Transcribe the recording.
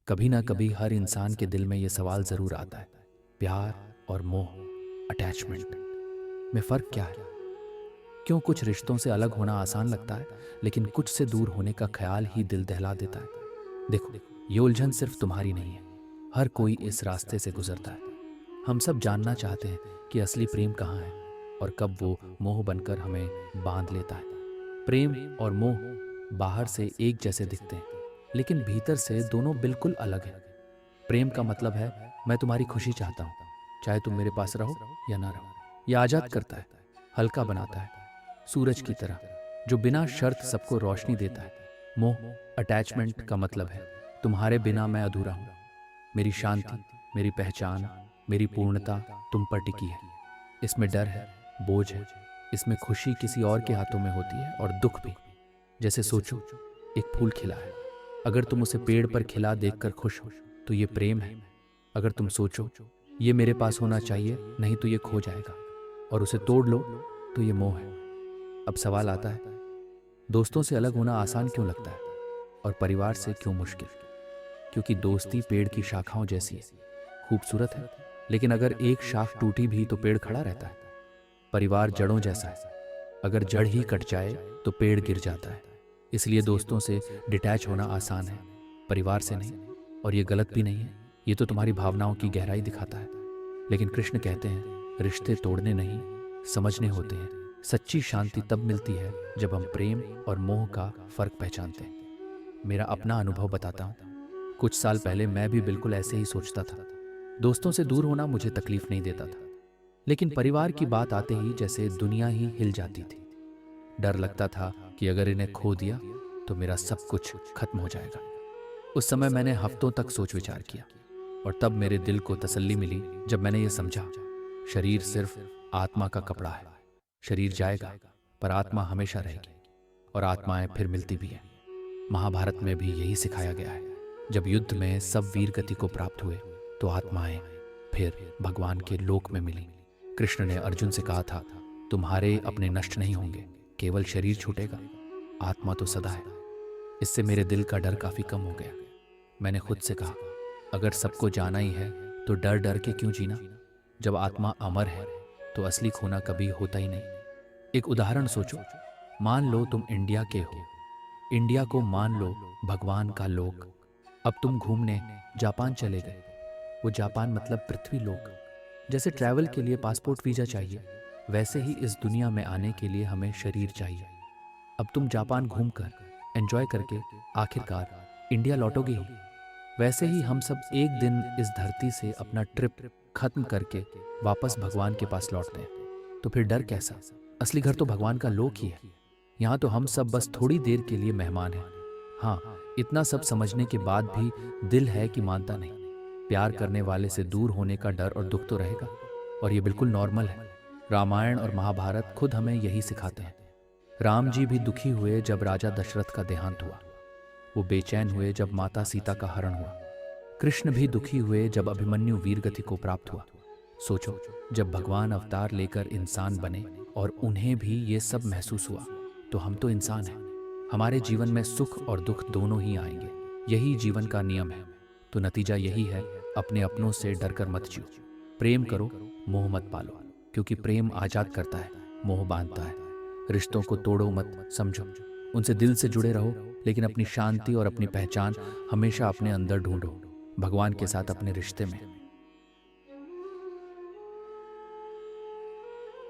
कभी ना कभी हर इंसान के दिल में ये सवाल ज़रूर आता है, प्यार और मोह, अटैचमेंट में फ़र्क क्या है? क्यों कुछ रिश्तों से अलग होना आसान लगता है, लेकिन कुछ से दूर होने का ख्याल ही दिल दहला देता है? देखो, ये उलझन सिर्फ तुम्हारी नहीं है, हर कोई इस रास्ते से गुजरता है। हम सब जानना चाहते हैं कि असली प्रेम कहाँ है और कब वो मोह बनकर हमें बांध लेता है। प्रेम और मोह बाहर से एक जैसे दिखते हैं, लेकिन भीतर से दोनों बिल्कुल अलग हैं। प्रेम का मतलब है मैं तुम्हारी खुशी चाहता हूँ, चाहे तुम मेरे पास रहो या ना रहो। ये आज़ाद करता है, हल्का बनाता है, सूरज की तरह जो बिना शर्त सबको रोशनी देता है। मोह, अटैचमेंट का मतलब है तुम्हारे बिना मैं अधूरा हूँ। मेरी शांति, मेरी पहचान, मेरी पूर्णता तुम पर टिकी है। इसमें डर है, बोझ है, इसमें खुशी किसी और के हाथों में होती है और दुख भी। जैसे सोचो, एक फूल खिला है, अगर तुम उसे पेड़ पर खिला देखकर खुश हो तो ये प्रेम है। अगर तुम सोचो ये मेरे पास होना चाहिए, नहीं तो ये खो जाएगा, और उसे तोड़ लो तो ये मोह है। अब सवाल आता है, दोस्तों से अलग होना आसान क्यों लगता है और परिवार से क्यों मुश्किल? क्योंकि दोस्ती पेड़ की शाखाओं जैसी है, खूबसूरत है, लेकिन अगर एक शाख टूटी भी तो पेड़ खड़ा रहता है। परिवार जड़ों जैसा है, अगर जड़ ही कट जाए तो पेड़ गिर जाता है। इसलिए दोस्तों से डिटैच होना आसान है, परिवार से नहीं। और ये गलत भी नहीं है, ये तो तुम्हारी भावनाओं की गहराई दिखाता है। लेकिन कृष्ण कहते हैं रिश्ते तोड़ने नहीं, समझने होते हैं। सच्ची शांति तब मिलती है जब हम प्रेम और मोह का फर्क पहचानते हैं। मेरा अपना अनुभव बताता हूँ। कुछ साल पहले मैं भी बिल्कुल ऐसे ही सोचता था। दोस्तों से दूर होना मुझे तकलीफ नहीं देता था, लेकिन परिवार की बात आते ही जैसे दुनिया ही हिल जाती थी। डर लगता था कि अगर इन्हें खो दिया तो मेरा सब कुछ खत्म हो जाएगा। उस समय मैंने हफ्तों तक सोच विचार किया, और तब मेरे दिल को तसल्ली मिली जब मैंने ये समझा, शरीर सिर्फ आत्मा का कपड़ा है। शरीर जाएगा पर आत्मा हमेशा रहेगी, और आत्माएं फिर मिलती भी हैं। महाभारत में भी यही सिखाया गया है। जब युद्ध में सब वीर गति को प्राप्त हुए तो आत्माएं फिर भगवान के लोक में मिली। कृष्ण ने अर्जुन से कहा था, तुम्हारे अपने नष्ट नहीं होंगे, केवल शरीर छूटेगा, आत्मा तो सदा है। इससे मेरे दिल का डर काफी कम हो गया। मैंने खुद से कहा, अगर सबको जाना ही है तो डर डर के क्यों जीना? जब आत्मा अमर है तो असली खोना कभी होता ही नहीं। एक उदाहरण सोचो, मान लो तुम इंडिया के हो, इंडिया को मान लो भगवान का लोक। अब तुम घूमने जापान चले गए। वो जापान मतलब पृथ्वी लोक। जैसे ट्रैवल के लिए पासपोर्ट वीजा चाहिए, वैसे ही इस दुनिया में आने के लिए हमें शरीर चाहिए। अब तुम जापान घूमकर एंजॉय करके आखिरकार इंडिया लौटोगे ही। वैसे ही हम सब एक दिन इस धरती से अपना ट्रिप खत्म करके वापस भगवान के पास लौटते हैं। तो फिर डर कैसा? असली घर तो भगवान का लोक ही है। यहाँ तो हम सब बस थोड़ी देर के लिए मेहमान हैं। हाँ, इतना सब समझने के बाद भी दिल है कि मानता नहीं। प्यार करने वाले से दूर होने का डर और दुख तो रहेगा, और ये बिल्कुल नॉर्मल है। रामायण और महाभारत खुद हमें यही सिखाते हैं। राम जी भी दुखी हुए जब राजा दशरथ का देहांत हुआ। वो बेचैन हुए जब माता सीता का हरण हुआ। कृष्ण भी दुखी हुए जब अभिमन्यु वीर गति को प्राप्त हुआ। सोचो, जब भगवान अवतार लेकर इंसान बने और उन्हें भी ये सब महसूस हुआ, तो हम तो इंसान हैं। हमारे जीवन में सुख और दुख दोनों ही आएंगे, यही जीवन का नियम है। तो नतीजा यही है, अपने अपनों से डरकर मत जियो। प्रेम करो, मोह मत पालो, क्योंकि प्रेम आजाद करता है, मोह बांधता है। रिश्तों को तोड़ो मत, समझो, उनसे दिल से जुड़े रहो, लेकिन अपनी शांति और अपनी पहचान हमेशा अपने अंदर ढूंढो, भगवान के साथ अपने रिश्ते में।